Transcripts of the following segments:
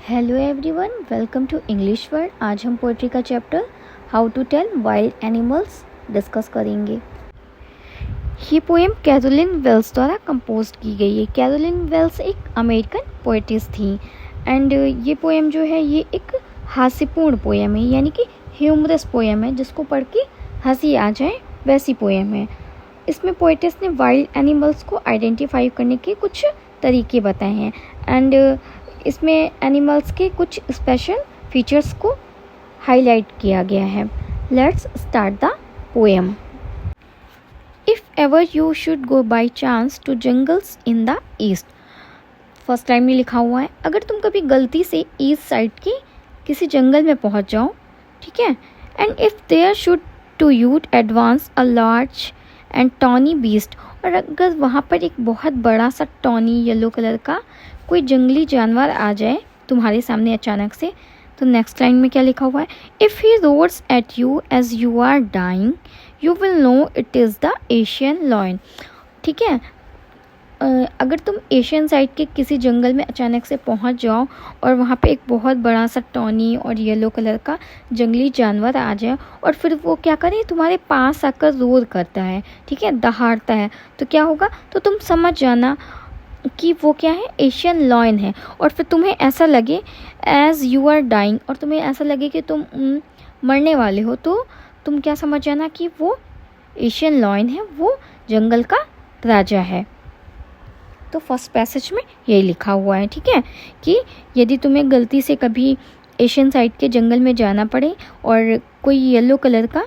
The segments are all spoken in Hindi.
Hello everyone, welcome to English word. आज हम पोइट्री का chapter how to tell wild animals discuss करेंगे। ये पोएम कैरोलिन वेल्स द्वारा कंपोज की गई है। कैरोलिन वेल्स एक अमेरिकन पोएटिस थी एंड ये पोएम जो है ये एक हास्यपूर्ण पोएम है, यानी कि ह्यूमरस पोएम है, जिसको पढ़ के हंसी आ जाए वैसी पोएम है। इसमें पोएटिस ने वाइल्ड एनिमल्स को आइडेंटिफाई करने के कुछ तरीके बताए हैं एंड इसमें एनिमल्स के कुछ स्पेशल फीचर्स को हाईलाइट किया गया है। Let's start the poem. If ever you should go by chance to jungles in the east. First time में लिखा हुआ है, अगर तुम कभी गलती से ईस्ट साइड के किसी जंगल में पहुंच जाओ, ठीक है, and if there should to you advance a large and tawny beast, और अगर वहाँ पर एक बहुत बड़ा सा टॉनी येलो कलर का कोई जंगली जानवर आ जाए तुम्हारे सामने अचानक से, तो नेक्स्ट लाइन में क्या लिखा हुआ है, if he roars at you as you are dying you will know it is the Asian lion. ठीक है, अगर तुम एशियन साइड के किसी जंगल में अचानक से पहुंच जाओ और वहाँ पे एक बहुत बड़ा सा टॉनी और येलो कलर का जंगली जानवर आ जाए और फिर वो क्या करे, तुम्हारे पास आकर रोर करता है, ठीक है, दहाड़ता है, तो क्या होगा, तो तुम समझ जाना कि वो क्या है, एशियन लॉयन है। और फिर तुम्हें ऐसा लगे एज यू आर डाइंग, और तुम्हें ऐसा लगे कि तुम मरने वाले हो, तो तुम क्या समझ जाना कि वो एशियन लॉयन है, वो जंगल का राजा है। तो फर्स्ट पैसेज में यही लिखा हुआ है, ठीक है, कि यदि तुम्हें गलती से कभी एशियन साइड के जंगल में जाना पड़े और कोई येलो कलर का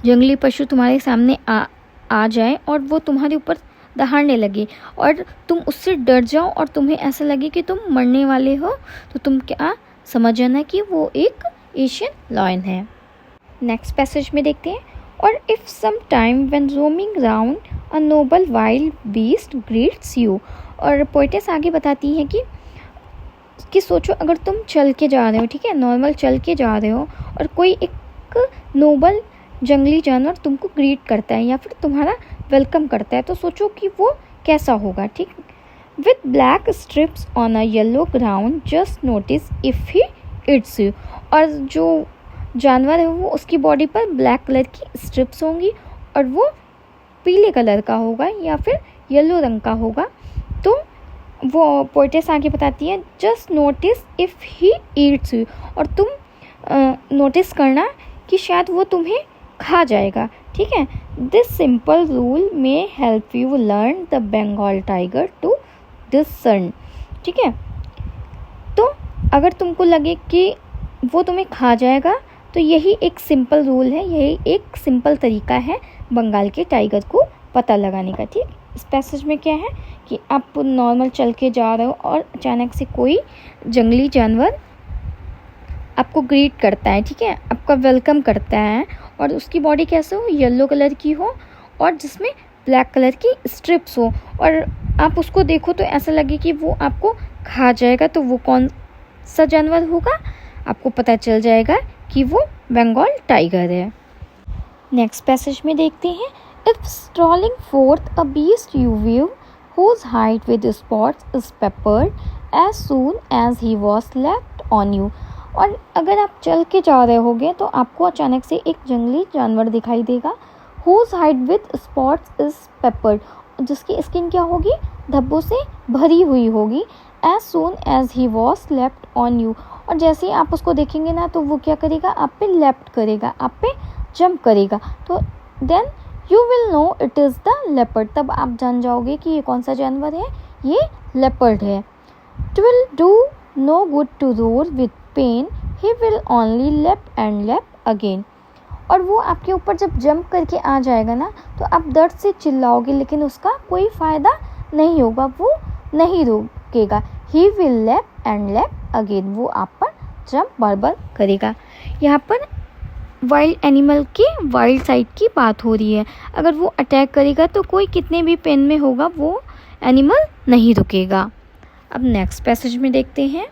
जंगली पशु तुम्हारे सामने आ जाए और वो तुम्हारे ऊपर दहाड़ने लगे और तुम उससे डर जाओ और तुम्हें ऐसा लगे कि तुम मरने वाले हो, तो तुम क्या समझ जाना कि वो एक एशियन लॉयन है। नेक्स्ट पैसेज में देखते हैं, और if some time when roaming round a noble wild beast greets you. और पोएटिस आगे बताती हैं कि सोचो अगर तुम चल के जा रहे हो, ठीक है, नॉर्मल चल के जा रहे हो और कोई एक नोबल जंगली जानवर तुमको ग्रीट करता है या फिर तुम्हारा वेलकम करता है, तो सोचो कि वो कैसा होगा। ठीक, with black strips on a yellow ground just notice if he it's you. और जो जानवर है वो उसकी बॉडी पर ब्लैक कलर की स्ट्रिप्स होंगी और वो पीले कलर का होगा या फिर येलो रंग का होगा। तो वो पोएटिस आगे बताती है, just notice if he eats you, और तुम नोटिस करना कि शायद वो तुम्हें खा जाएगा। ठीक है, this simple rule may help you learn the Bengal tiger to discern. ठीक है, तो अगर तुमको लगे कि वो तुम्हें खा जाएगा, तो यही एक सिंपल रूल है, यही एक सिंपल तरीका है बंगाल के टाइगर को पता लगाने का। ठीक, इस पैसेज में क्या है कि आप नॉर्मल चल के जा रहे हो और अचानक से कोई जंगली जानवर आपको ग्रीट करता है, ठीक है, आपका वेलकम करता है और उसकी बॉडी कैसे हो, येलो कलर की हो और जिसमें ब्लैक कलर की स्ट्रिप्स हो, और आप उसको देखो तो ऐसा लगे कि वो आपको खा जाएगा, तो वो कौन सा जानवर होगा, आपको पता चल जाएगा कि वो बंगाल टाइगर है। नेक्स्ट पैसेज में देखते हैं, if strolling fourth a beast you view whose height with spots is peppered as soon as he was left on you। और अगर आप चल के जा रहे होगे तो आपको अचानक से एक जंगली जानवर दिखाई देगा, whose height with spots is peppered, जिसकी स्किन क्या होगी, धब्बों से भरी हुई होगी, as soon as he was left on you, और जैसे ही आप उसको देखेंगे ना तो वो क्या करेगा, आप पे लेफ्ट करेगा, आप पे जंप करेगा, तो then you will know it is the leopard, तब आप जान जाओगे कि ये कौन सा जानवर है, ये लेपर्ड है। It will do no good to roar with pain, he will only leap and leap again. और वो आपके ऊपर जब जंप करके आ जाएगा ना तो आप दर्द से चिल्लाओगे, लेकिन उसका कोई फ़ायदा नहीं होगा, वो नहीं रुकेगा, ही विल लेप एंड लेप अगेन, वो आप पर जंप बार बार करेगा। यहाँ पर वाइल्ड एनिमल के वाइल्ड साइड की बात हो रही है, अगर वो अटैक करेगा तो कोई कितने भी पेन में होगा वो एनिमल नहीं रुकेगा। अब नेक्स्ट पैसेज में देखते हैं,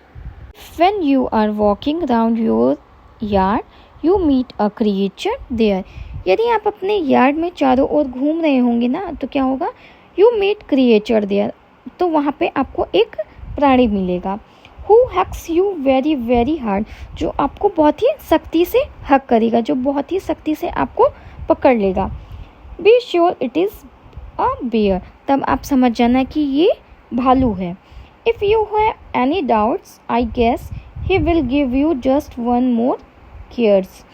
when you are walking round your yard you meet a creature there. यदि आप अपने यार्ड में चारों ओर घूम रहे होंगे ना तो क्या होगा, यू मीट क्रिएचर देयर, तो वहाँ पे आपको एक प्राणी मिलेगा who hugs you very very hard, जो आपको बहुत ही सख्ती से हक करेगा, जो बहुत ही सख्ती से आपको पकड़ लेगा। Be sure it is a bear, तब आप समझ जाना कि ये भालू है। If you have any doubts I guess he will give you just one more caress,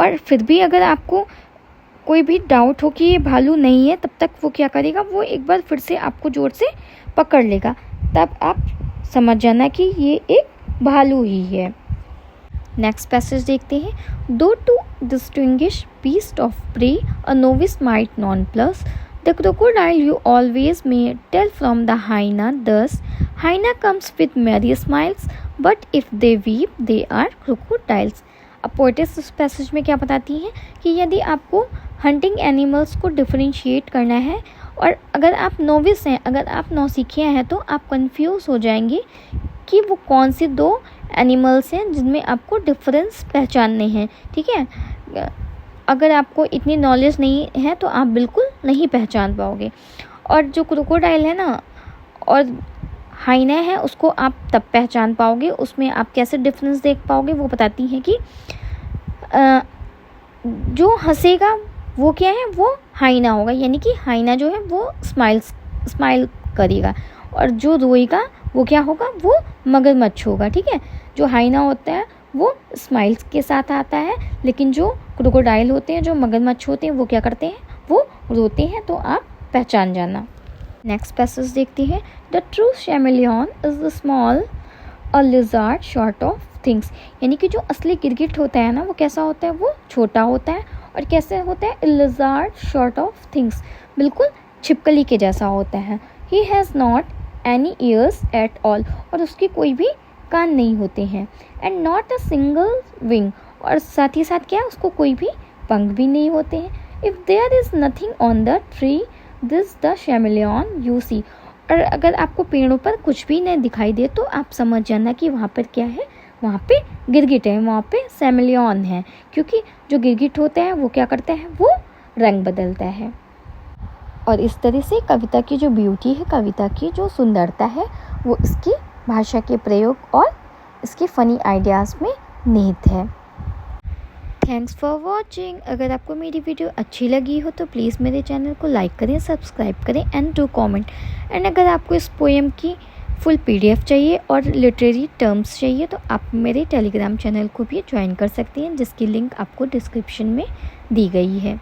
और फिर भी अगर आपको कोई भी डाउट हो कि ये भालू नहीं है, तब तक वो क्या करेगा, वो एक बार फिर से आपको ज़ोर से पकड़ लेगा, तब आप समझ जाना कि ये एक भालू ही है। नेक्स्ट पैसेज देखते हैं। दो to distinguish beast of prey a novice might nonplus the crocodile you always may tell from the hyena thus hyena comes with merry smiles but if they weep they are crocodiles. अब पोएटिस इस पैसेज में क्या बताती हैं कि यदि आपको हंटिंग एनिमल्स को डिफरेंशिएट करना है और अगर आप नोविस हैं, अगर आप नौसिखिया हैं, तो आप कंफ्यूज हो जाएंगे कि वो कौन सी दो एनिमल्स हैं जिनमें आपको डिफरेंस पहचानने हैं। ठीक है, अगर आपको इतनी नॉलेज नहीं है तो आप बिल्कुल नहीं पहचान पाओगे। और जो क्रोकोडाइल है ना और हाइना है, उसको आप तब पहचान पाओगे, उसमें आप कैसे डिफरेंस देख पाओगे, वो बताती हैं कि जो हंसेगा वो क्या है, वो हाइना होगा, यानी कि हाइना जो है वो स्माइल करेगा, और जो रोएगा वो क्या होगा, वो मगरमच्छ होगा। ठीक है, जो हाइना होता है वो स्माइल्स के साथ आता है, लेकिन जो क्रोकोडाइल होते हैं, जो मगरमच्छ होते हैं, वो क्या करते हैं, वो रोते हैं, तो आप पहचान जाना। नेक्स्ट पैसेज देखते हैं। The true chameleon is the small a lizard sort of things, यानी कि जो असली गिरगिट होता है ना, वो कैसा होता है, वो छोटा होता है, और कैसे होता है, लिजार्ड शॉर्ट ऑफ थिंग्स, बिल्कुल छिपकली के जैसा होता है। He has not any years at all, और उसके कोई भी कान नहीं होते हैं। And not a single wing, और साथ ही साथ क्या, उसको कोई भी पंख भी नहीं होते हैं। If there is nothing on the tree this the chameleon you see, और अगर आपको पेड़ों पर कुछ भी नहीं दिखाई दे तो आप समझ जाना कि वहाँ पर क्या है, वहाँ पे गिरगिट है, वहाँ पे शैमेलियन है, क्योंकि जो गिरगिट होता है वो क्या करता है, वो रंग बदलता है। और इस तरह से कविता की जो ब्यूटी है, कविता की जो सुंदरता है, वो इसकी भाषा के प्रयोग और इसके फ़नी आइडियाज़ में निहित है। Thanks for watching. अगर आपको मेरी वीडियो अच्छी लगी हो तो प्लीज़ मेरे चैनल को लाइक करें, सब्सक्राइब करें एंड डू कमेंट। एंड अगर आपको इस पोएम की फुल PDF चाहिए और लिटरेरी टर्म्स चाहिए तो आप मेरे टेलीग्राम चैनल को भी ज्वाइन कर सकते हैं, जिसकी लिंक आपको डिस्क्रिप्शन में दी गई है।